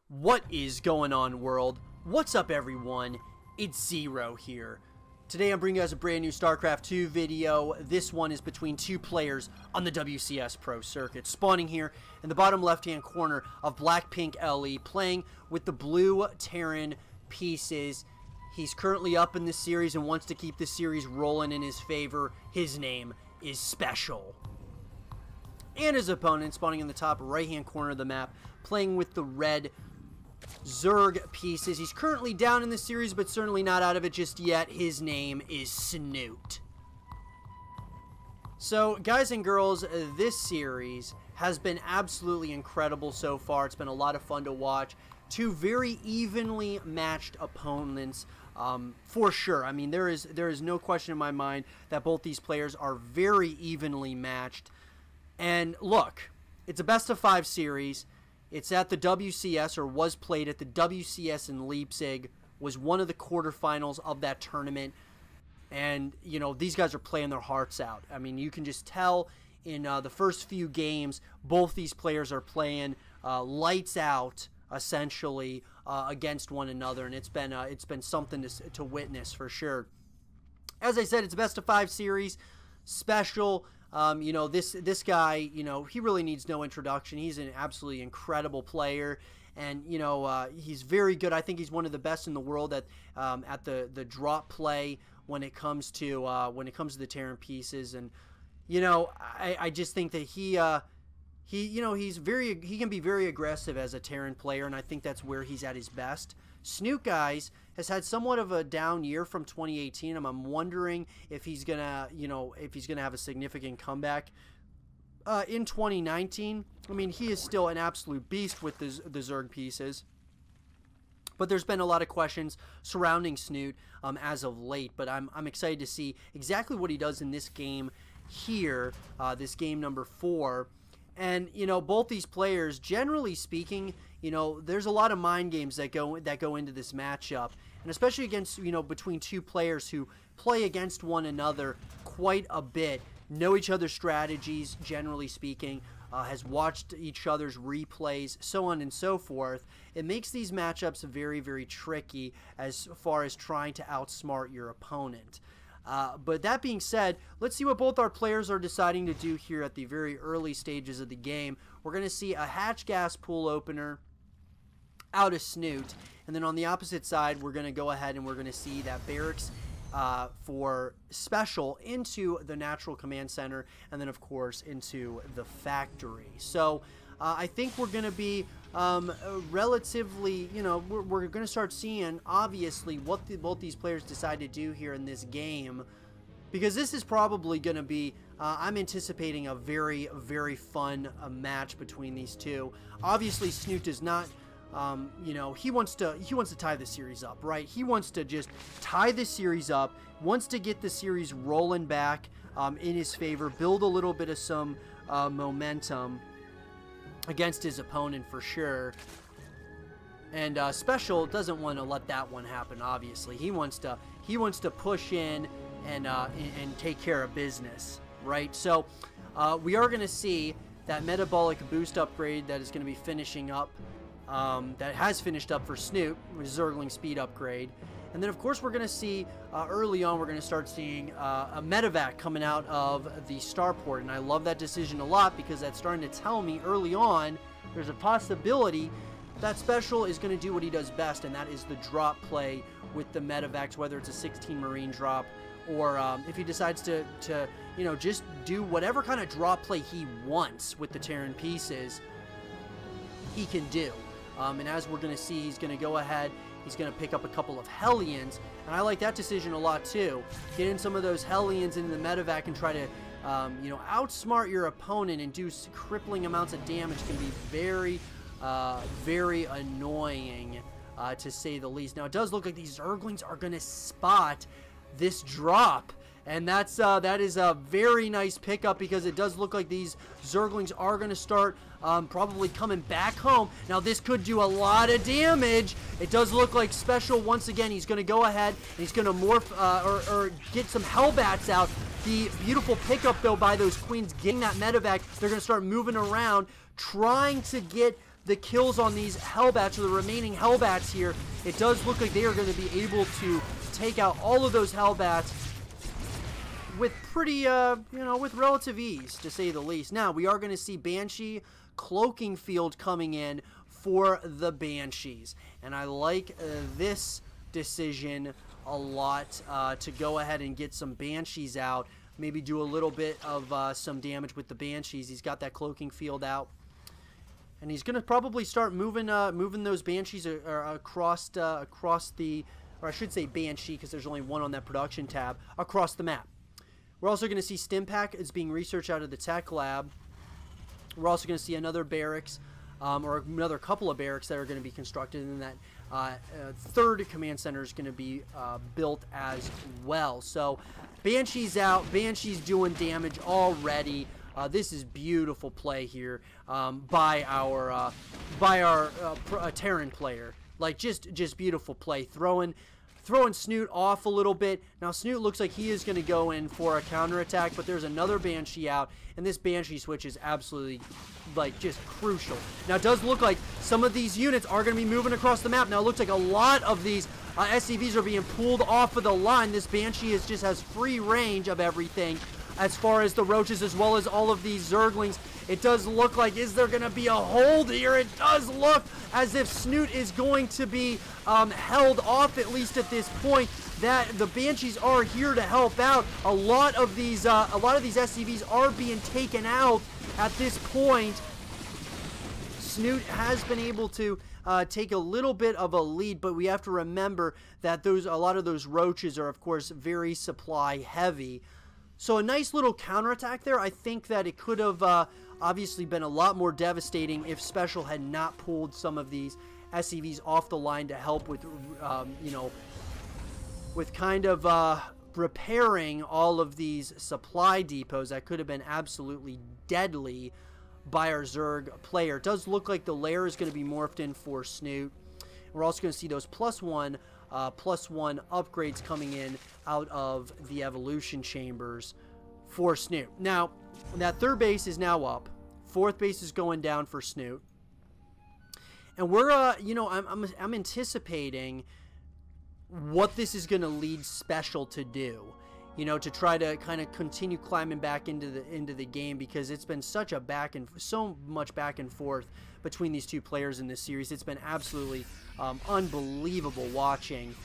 What is going on, world? What's up, everyone? It's Zero here. Today I'm bringing you guys a brand new Starcraft 2 video. This one is between two players on the WCS Pro Circuit. Spawning here in the bottom left-hand corner of Black-Pink LE, playing with the blue Terran pieces. He's currently up in this series and wants to keep the series rolling in his favor. His name is SpeCial. And his opponent, spawning in the top right-hand corner of the map, playing with the red Zerg pieces. He's currently down in the series, but certainly not out of it just yet. His name is Snute. So, guys and girls, this series has been absolutely incredible so far. It's been a lot of fun to watch. Two very evenly matched opponents, for sure. I mean, there is no question in my mind that both these players are very evenly matched. And look, it's a best-of-5 series. It's at the WCS, or was played at the WCS in Leipzig, was one of the quarterfinals of that tournament. And, you know, these guys are playing their hearts out. I mean, you can just tell in the first few games, both these players are playing lights out, essentially, against one another. And it's been something to witness for sure. As I said, it's a best-of-5 series. SpeCial. You know, this guy, you know, he really needs no introduction. He's an absolutely incredible player, and you know, he's very good. I think he's one of the best in the world at the drop play when it comes to the Terran pieces. And you know, I just think that he you know, he can be very aggressive as a Terran player, and I think that's where he's at his best. Snute, guys, has had somewhat of a down year from 2018. I'm wondering if he's gonna, you know, have a significant comeback in 2019. I mean, he is still an absolute beast with the Zerg pieces, but there's been a lot of questions surrounding Snute as of late. But I'm excited to see exactly what he does in this game here, this game number 4. And you know, both these players, generally speaking, you know, there's a lot of mind games that go into this matchup, and especially against, you know, between two players who play against one another quite a bit, know each other's strategies, generally speaking, has watched each other's replays, so on and so forth. It makes these matchups very, very tricky as far as trying to outsmart your opponent. But that being said, let's see what both our players are deciding to do here at the very early stages of the game. We're going to see a hatch gas pool opener out of Snute, and then on the opposite side, we're going to go ahead and we're going to see that barracks for SpeCial into the natural command center, and then of course into the factory. So I think we're going to be relatively, you know, we're going to start seeing, obviously, what both these players decide to do here in this game, because this is probably going to be, I'm anticipating a very, very fun match between these two. Obviously, Snute does not, you know, he wants to tie the series up, right? He wants to just tie the series up, wants to get the series rolling back in his favor, build a little bit of some momentum against his opponent for sure. And SpeCial doesn't want to let that one happen. Obviously, he wants to push in and take care of business, right? So we are going to see that metabolic boost upgrade that is going to be finishing up, that has finished up for Snute, with Zergling speed upgrade. And then, of course, we're going to see, early on, we're going to start seeing a medevac coming out of the starport. And I love that decision a lot, because that's starting to tell me early on there's a possibility that SpeCial is going to do what he does best, and that is the drop play with the medevacs, whether it's a 16 Marine drop, or if he decides to, you know, just do whatever kind of drop play he wants with the Terran pieces, he can do. And as we're going to see, he's going to go ahead, he's going to pick up a couple of Hellions, and I like that decision a lot too. Get in some of those Hellions into the medevac and try to, you know, outsmart your opponent and do crippling amounts of damage can be very, very annoying, to say the least. Now, it does look like these Zerglings are going to spot this drop, and that is a very nice pickup, because it does look like these Zerglings are going to start probably coming back home. Now, this could do a lot of damage. It does look like SpeCial, once again, he's going to go ahead and he's going to morph or get some Hellbats out. The beautiful pickup, though, by those Queens getting that medevac. They're going to start moving around, trying to get the kills on these Hellbats, or the remaining Hellbats here. It does look like they are going to be able to take out all of those Hellbats with pretty, you know, with relative ease, to say the least. Now, we are going to see Banshee Cloaking Field coming in for the Banshees. And I like this decision a lot, to go ahead and get some Banshees out. Maybe do a little bit of some damage with the Banshees. He's got that Cloaking Field out. And he's going to probably start moving those Banshees across the, or I should say Banshee, because there's only one on that production tab, across the map. We're also going to see Stimpack is being researched out of the tech lab. We're also going to see another barracks, or another couple of barracks that are going to be constructed, and that third command center is going to be built as well. So Banshee's out. Banshee's doing damage already. This is beautiful play here by our Terran player. Like, just beautiful play. Throwing Snute off a little bit. Now, Snute looks like he is going to go in for a counterattack, but there's another Banshee out, and this Banshee switch is absolutely, like, just crucial. Now, it does look like some of these units are going to be moving across the map. Now, it looks like a lot of these SCVs are being pulled off of the line. This Banshee just has free range of everything as far as the roaches, as well as all of these Zerglings. It does look like, is there going to be a hold here? It does look as if Snute is going to be held off, at least at this point. That the Banshees are here to help out. A lot of these SCVs are being taken out at this point. Snute has been able to take a little bit of a lead, but we have to remember that a lot of those roaches are, of course, very supply heavy. So a nice little counterattack there. I think that it could have obviously been a lot more devastating if SpeCial had not pulled some of these SCVs off the line to help with, you know, with kind of repairing all of these supply depots. That could have been absolutely deadly by our Zerg player. It does look like the lair is going to be morphed in for Snute. We're also going to see those +1 upgrades coming in out of the evolution chambers for Snute. Now, that third base is now up. Fourth base is going down for Snute. And we're, you know, I'm anticipating what this is going to lead SpeCial to do. You know, to try to kind of continue climbing back into the game, because it's been such a so much back and forth between these two players in this series. It's been absolutely unbelievable watching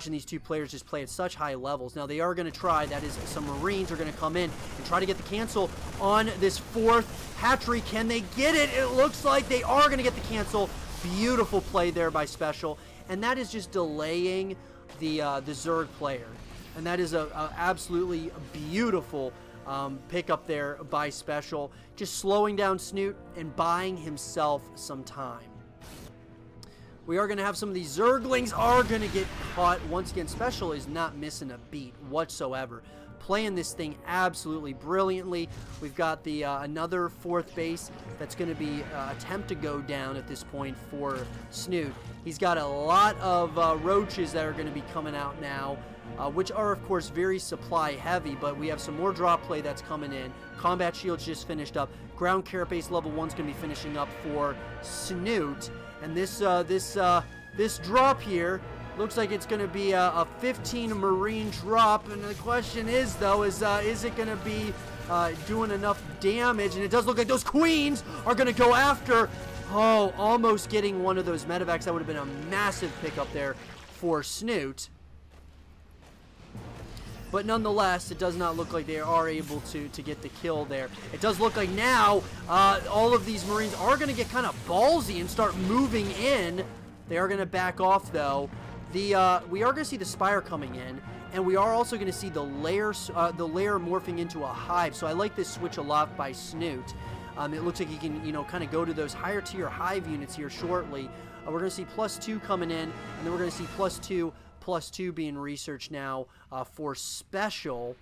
these two players just play at such high levels. Now, they are going to try, that is, some Marines are going to come in and try to get the cancel on this fourth hatchery. Can they get it? It looks like they are going to get the cancel. Beautiful play there by SpeCial, and that is just delaying the Zerg player. And that is a absolutely beautiful pickup there by SpeCial, just slowing down Snute and buying himself some time. We are going to have some of these Zerglings are going to get caught. Once again, SpeCial is not missing a beat whatsoever. Playing this thing absolutely brilliantly. We've got the another fourth base that's going to be attempt to go down at this point for Snute. He's got a lot of roaches that are going to be coming out now, which are, of course, very supply heavy, but we have some more drop play that's coming in. Combat shields just finished up. Ground carapace level 1 is going to be finishing up for Snute. And this drop here looks like it's going to be a 15 Marine drop. And the question is, though, is it going to be doing enough damage? And it does look like those Queens are going to go after. Oh, almost getting one of those medevacs. That would have been a massive pickup there for Snute. But nonetheless, it does not look like they are able to get the kill there. It does look like now all of these Marines are going to get kind of ballsy and start moving in. They are going to back off, though. We are going to see the Spire coming in, and we are also going to see the lair morphing into a hive. So I like this switch a lot by Snute. It looks like he can, you know, kind of go to those higher tier hive units here shortly. We're going to see +2 coming in, and then we're going to see +2 being researched now for SpeCial.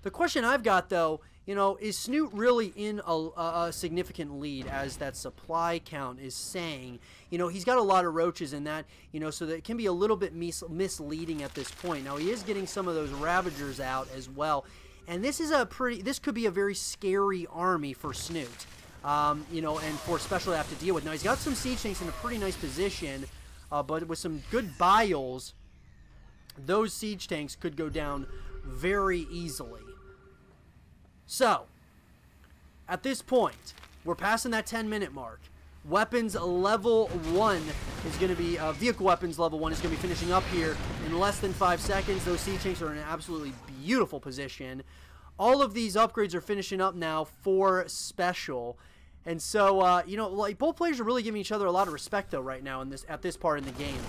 The question I've got, though, you know, is Snute really in a significant lead, as that supply count is saying? You know, he's got a lot of roaches in that, you know, so that it can be a little bit misleading at this point. Now, he is getting some of those Ravagers out as well. And this is this could be a very scary army for Snute. you know, and for SpeCial to have to deal with. Now, he's got some siege tanks in a pretty nice position, but with some good biles, those siege tanks could go down very easily. So, at this point, we're passing that 10-minute mark. Weapons level 1 is going to be, vehicle weapons level 1 is going to be finishing up here in less than 5 seconds. Those siege tanks are in an absolutely beautiful position. All of these upgrades are finishing up now for SpeCial. And so, you know, like, both players are really giving each other a lot of respect, though, right now at this part in the game.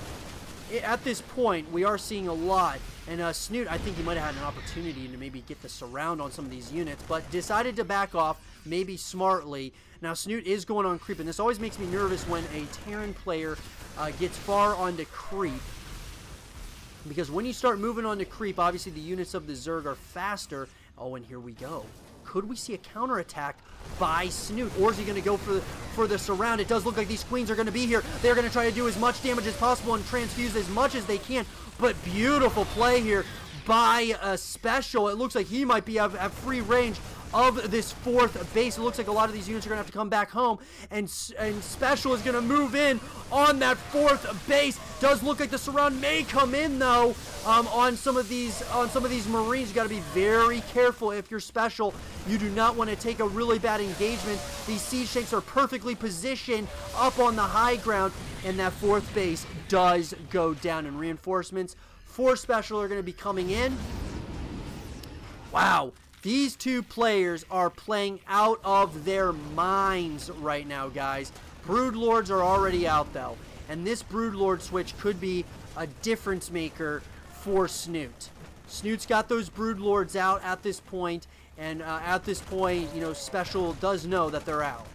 At this point, we are seeing a lot, and Snute, I think he might have had an opportunity to maybe get the surround on some of these units, but decided to back off, maybe smartly. Now, Snute is going on creep, and this always makes me nervous when a Terran player gets far onto creep, because when you start moving on to creep, obviously the units of the Zerg are faster. Oh, and here we go. Could we see a counterattack by Snute, or is he going to go for the surround? It does look like these queens are going to be here. They're going to try to do as much damage as possible and transfuse as much as they can, but beautiful play here by SpeCial. It looks like he might be at free range of this 4th base. It looks like a lot of these units are going to have to come back home, and SpeCial is going to move in on that 4th base. Does look like the surround may come in, though, on some of these Marines. You got to be very careful if you're SpeCial. You do not want to take a really bad engagement. These siege tanks are perfectly positioned up on the high ground, and that 4th base does go down, and reinforcements for SpeCial are going to be coming in. Wow. These two players are playing out of their minds right now, guys. Broodlords are already out, though. And this Broodlord switch could be a difference maker for Snute. Snute's got those Broodlords out at this point. And at this point, you know, SpeCial does know that they're out.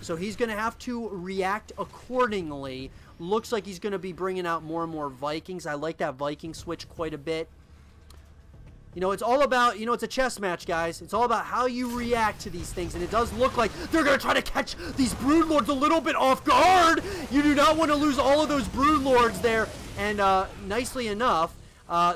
So he's going to have to react accordingly. Looks like he's going to be bringing out more and more Vikings. I like that Viking switch quite a bit. You know, it's all about, you know, it's a chess match, guys. It's all about how you react to these things. And it does look like they're going to try to catch these Broodlords a little bit off guard. You do not want to lose all of those Broodlords there. And nicely enough,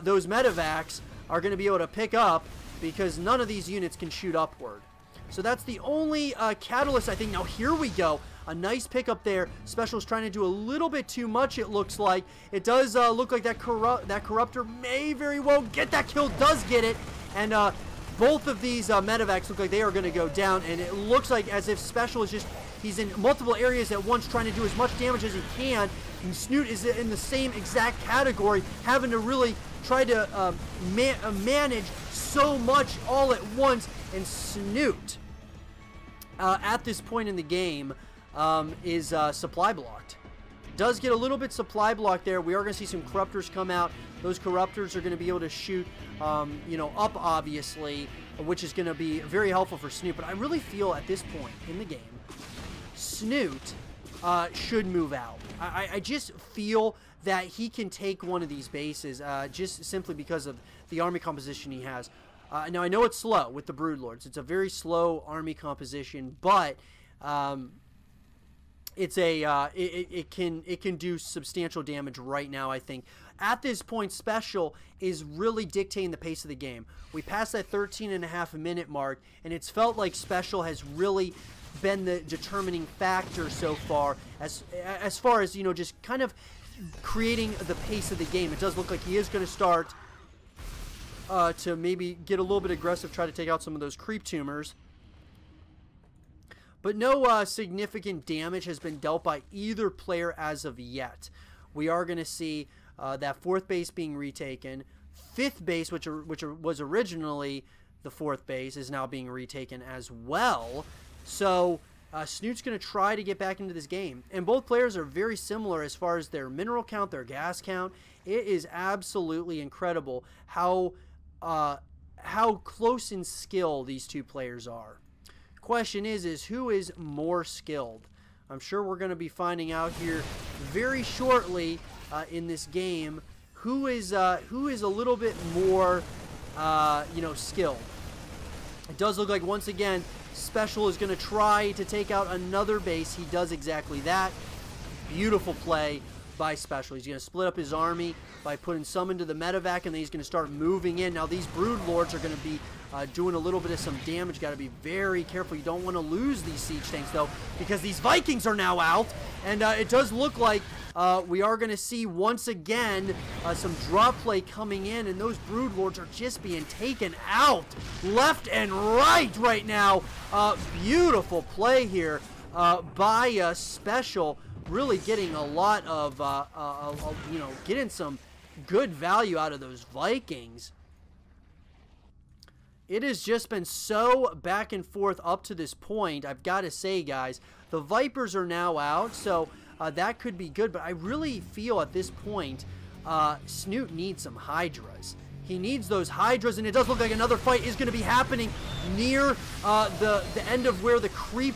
those medevacs are going to be able to pick up because none of these units can shoot upward. So that's the only catalyst, I think. Now, here we go. A nice pickup there. SpeCial's trying to do a little bit too much, it looks like. It does look like that Corruptor may very well get that kill. Does get it. And both of these medevacs look like they are going to go down. And it looks like as if SpeCial is just... He's in multiple areas at once trying to do as much damage as he can. And Snute is in the same exact category, having to really try to manage so much all at once. And Snute, at this point in the game, is supply blocked. Does get a little bit supply blocked there. We are going to see some Corruptors come out. Those Corruptors are going to be able to shoot, you know, up, obviously, which is going to be very helpful for Snute. But I really feel at this point in the game, Snute should move out. I just feel that he can take one of these bases just simply because of the army composition he has. Now, I know it's slow with the Broodlords. It's a very slow army composition, but it's a it can do substantial damage right now, I think. At this point, SpeCial is really dictating the pace of the game. We passed that 13.5-minute mark, and it's felt like SpeCial has really been the determining factor so far, as far as, you know, just kind of creating the pace of the game. It does look like he is going to start to maybe get a little bit aggressive, try to take out some of those creep tumors. But no significant damage has been dealt by either player as of yet. We are going to see that 4th base being retaken. 5th base, which was originally the 4th base, is now being retaken as well. So Snute's going to try to get back into this game. And both players are very similar as far as their mineral count, their gas count. It is absolutely incredible how close in skill these two players are. Question is who is more skilled? I'm sure we're going to be finding out here very shortly in this game who is a little bit more you know, skilled. It does look like, once again, SpeCial is going to try to take out another base. He does exactly that. Beautiful play by SpeCial. He's going to split up his army by putting some into the medevac, and then he's going to start moving in. Now, these Brood Lords are going to be doing a little bit of some damage. Got to be very careful. You don't want to lose these siege tanks, though, because these Vikings are now out, and it does look like we are going to see, once again, some drop play coming in, and those Brood Lords are just being taken out left and right now. Beautiful play here by SpeCial, really getting a lot of, you know, getting some good value out of those Vikings. It has just been so back and forth up to this point. I've got to say, guys, the Vipers are now out, so that could be good, but I really feel at this point Snute needs some Hydras. He needs those Hydras, and it does look like another fight is going to be happening near the end of where the creep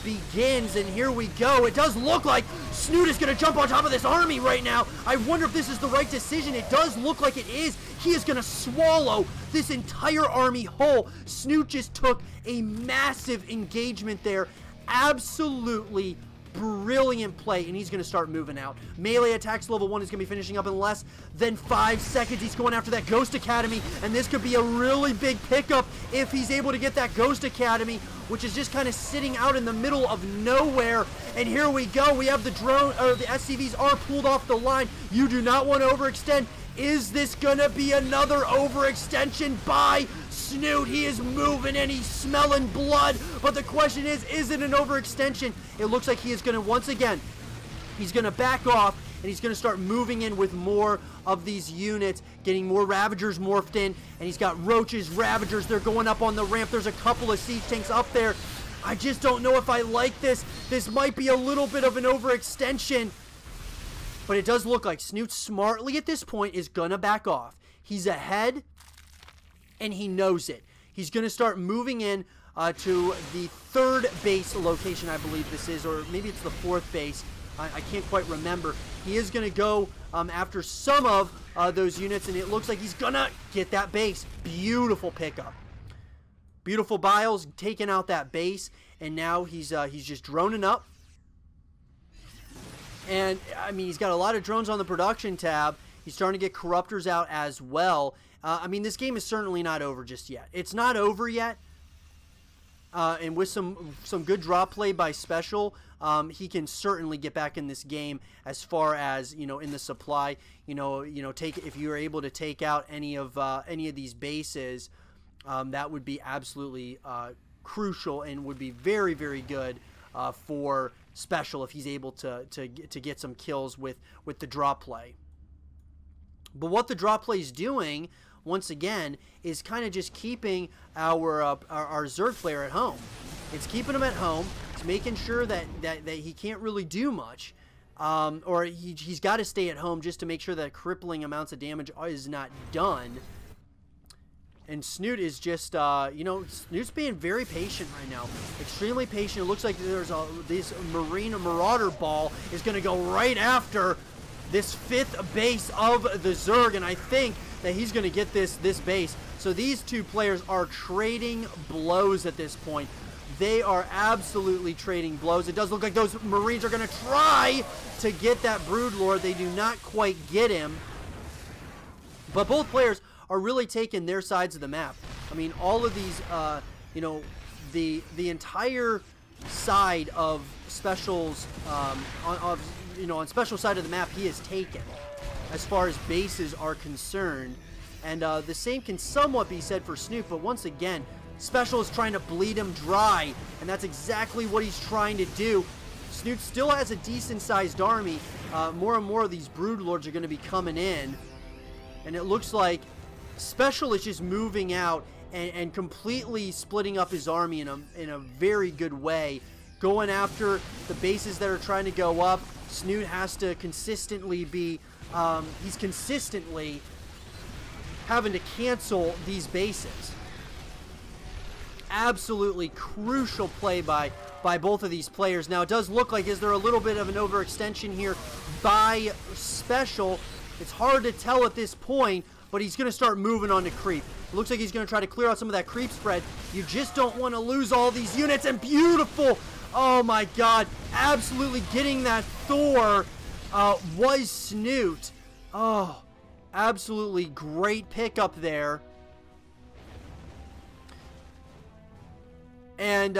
begins, and here we go. It does look like Snute is going to jump on top of this army right now. I wonder if this is the right decision. It does look like it is. He is going to swallow this entire army whole. Snute just took a massive engagement there. Absolutely brilliant play, and he's going to start moving out. Melee attacks level 1 is going to be finishing up in less than 5 seconds. He's going after that Ghost Academy, and this could be a really big pickup if he's able to get that Ghost Academy, which is just kind of sitting out in the middle of nowhere. And here we go. We have the drone, or the SCVs are pulled off the line. You do not want to overextend. Is this going to be another overextension by Snute? He is moving and he's smelling blood, but the question is it an overextension? It looks like he is going to, once again, he's going to back off, and he's going to start moving in with more of these units, getting more Ravagers morphed in, and he's got Roaches, Ravagers, they're going up on the ramp. There's a couple of siege tanks up there. I just don't know if I like this. This might be a little bit of an overextension, but it does look like Snute smartly at this point is going to back off. He's ahead, and he knows it. He's going to start moving in to the 3rd base location, I believe this is, or maybe it's the 4th base. I can't quite remember. He is going to go after some of those units, and it looks like he's going to get that base. Beautiful pickup. Beautiful Biles taking out that base, and now he's just droning up. And, I mean, he's got a lot of drones on the production tab. He's starting to get Corruptors out as well. I mean, this game is certainly not over just yet. It's not over yet. And with some good drop play by SpeCial, he can certainly get back in this game as far as, you know, in the supply. You know, if you're able to take out any of these bases, that would be absolutely crucial and would be very, very good for SpeCial if he's able to get some kills with the drop play. But what the drop play is doing, once again, is kind of just keeping our Zerg player at home. It's keeping him at home. It's making sure that he can't really do much, or he's got to stay at home just to make sure that crippling amounts of damage is not done. And Snute is just, you know, Snute's being very patient right now. Extremely patient. It looks like there's this Marine Marauder ball is going to go right after this 5th base of the Zerg, and I think that he's going to get this base. So these two players are trading blows at this point. They are absolutely trading blows. It does look like those Marines are going to try to get that Brood Lord. They do not quite get him. But both players are really taking their sides of the map. I mean, all of these, you know, the entire side of SpeCial's, on SpeCial side of the map, he has taken as far as bases are concerned. And the same can somewhat be said for Snute, but once again, SpeCial is trying to bleed him dry, and that's exactly what he's trying to do. Snute still has a decent-sized army. More and more of these Brood Lords are going to be coming in, and it looks like SpeCial is just moving out and completely splitting up his army in a very good way, going after the bases that are trying to go up. Snute has to consistently be, he's consistently having to cancel these bases. Absolutely crucial play by both of these players. Now, it does look like, is there a little bit of an overextension here by SpeCial? It's hard to tell at this point, but he's going to start moving on to creep. It looks like he's going to try to clear out some of that creep spread. You just don't want to lose all these units, and beautiful! Oh my god, absolutely getting that Thor was Snute. Oh, absolutely great pickup there. And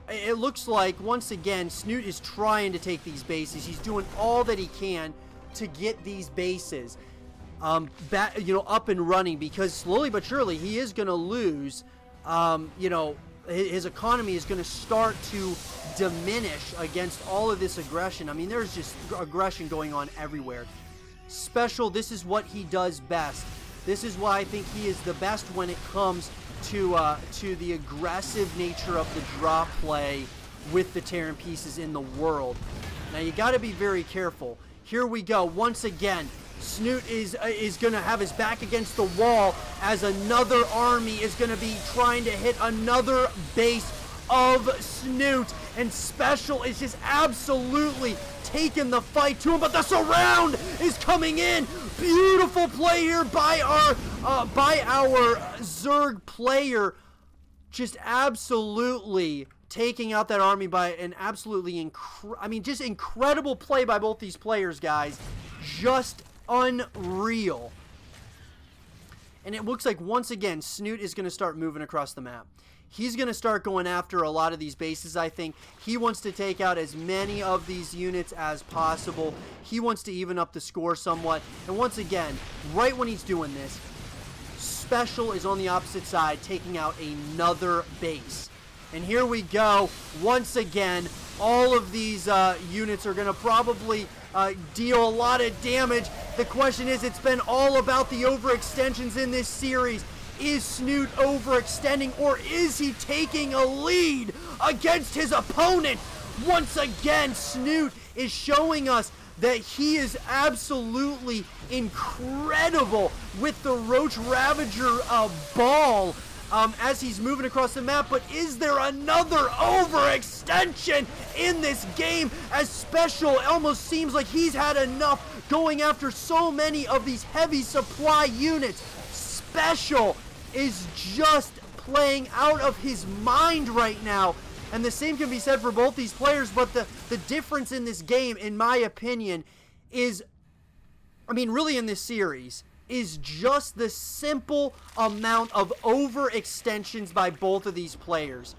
it looks like, once again, Snute is trying to take these bases. He's doing all that he can to get these bases up and running, because slowly but surely he is going to lose. His economy is going to start to diminish against all of this aggression. I mean, there's just aggression going on everywhere. SpeCial, this is what he does best. This is why I think he is the best when it comes to the aggressive nature of the draw play with the Terran pieces in the world. Now you got to be very careful. Here we go once again. Snute is going to have his back against the wall as another army is going to be trying to hit another base of Snute, and SpeCial is just absolutely taking the fight to him, but the surround is coming in. Beautiful play here by our Zerg player, just absolutely taking out that army by an absolutely incredible play by both these players, guys. Just unreal. And it looks like once again Snute is going to start moving across the map. He's going to start going after a lot of these bases, I think. He wants to take out as many of these units as possible. He wants to even up the score somewhat. And once again, right when he's doing this, SpeCial is on the opposite side taking out another base. And here we go. Once again, all of these units are going to probably deal a lot of damage. The question is, it's been all about the overextensions in this series. Is Snute overextending, or is he taking a lead against his opponent? Once again, Snute is showing us that he is absolutely incredible with the Roach Ravager ball as he's moving across the map. But is there another overextension in this game, as SpeCial almost seems like he's had enough going after so many of these heavy supply units? SpeCial is just playing out of his mind right now. And the same can be said for both these players, but the difference in this game, in my opinion, is, really in this series, is just the simple amount of overextensions by both of these players.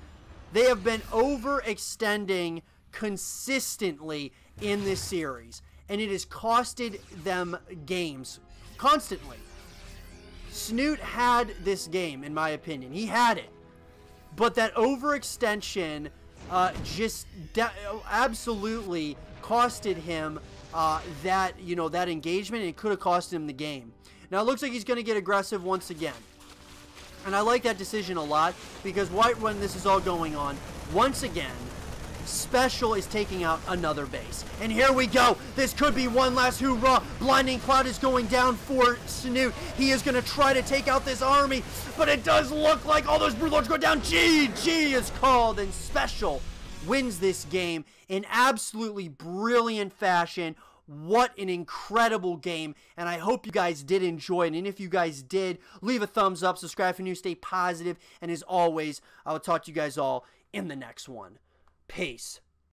They have been overextending consistently in this series, and it has costed them games constantly. Snute had this game, in my opinion. He had it. But that overextension just absolutely costed him that engagement, and it could have cost him the game. Now, it looks like he's going to get aggressive once again. And I like that decision a lot, because right when this is all going on, once again, SpeCial is taking out another base. And here we go. This could be one last hoorah. Blinding Cloud is going down for Snute. He is going to try to take out this army, but it does look like all those Broodlords go down. GG is called, and SpeCial wins this game in absolutely brilliant fashion. What an incredible game, and I hope you guys did enjoy it. And if you guys did, leave a thumbs up, subscribe if you're new, stay positive, and as always, I will talk to you guys all in the next one. Peace.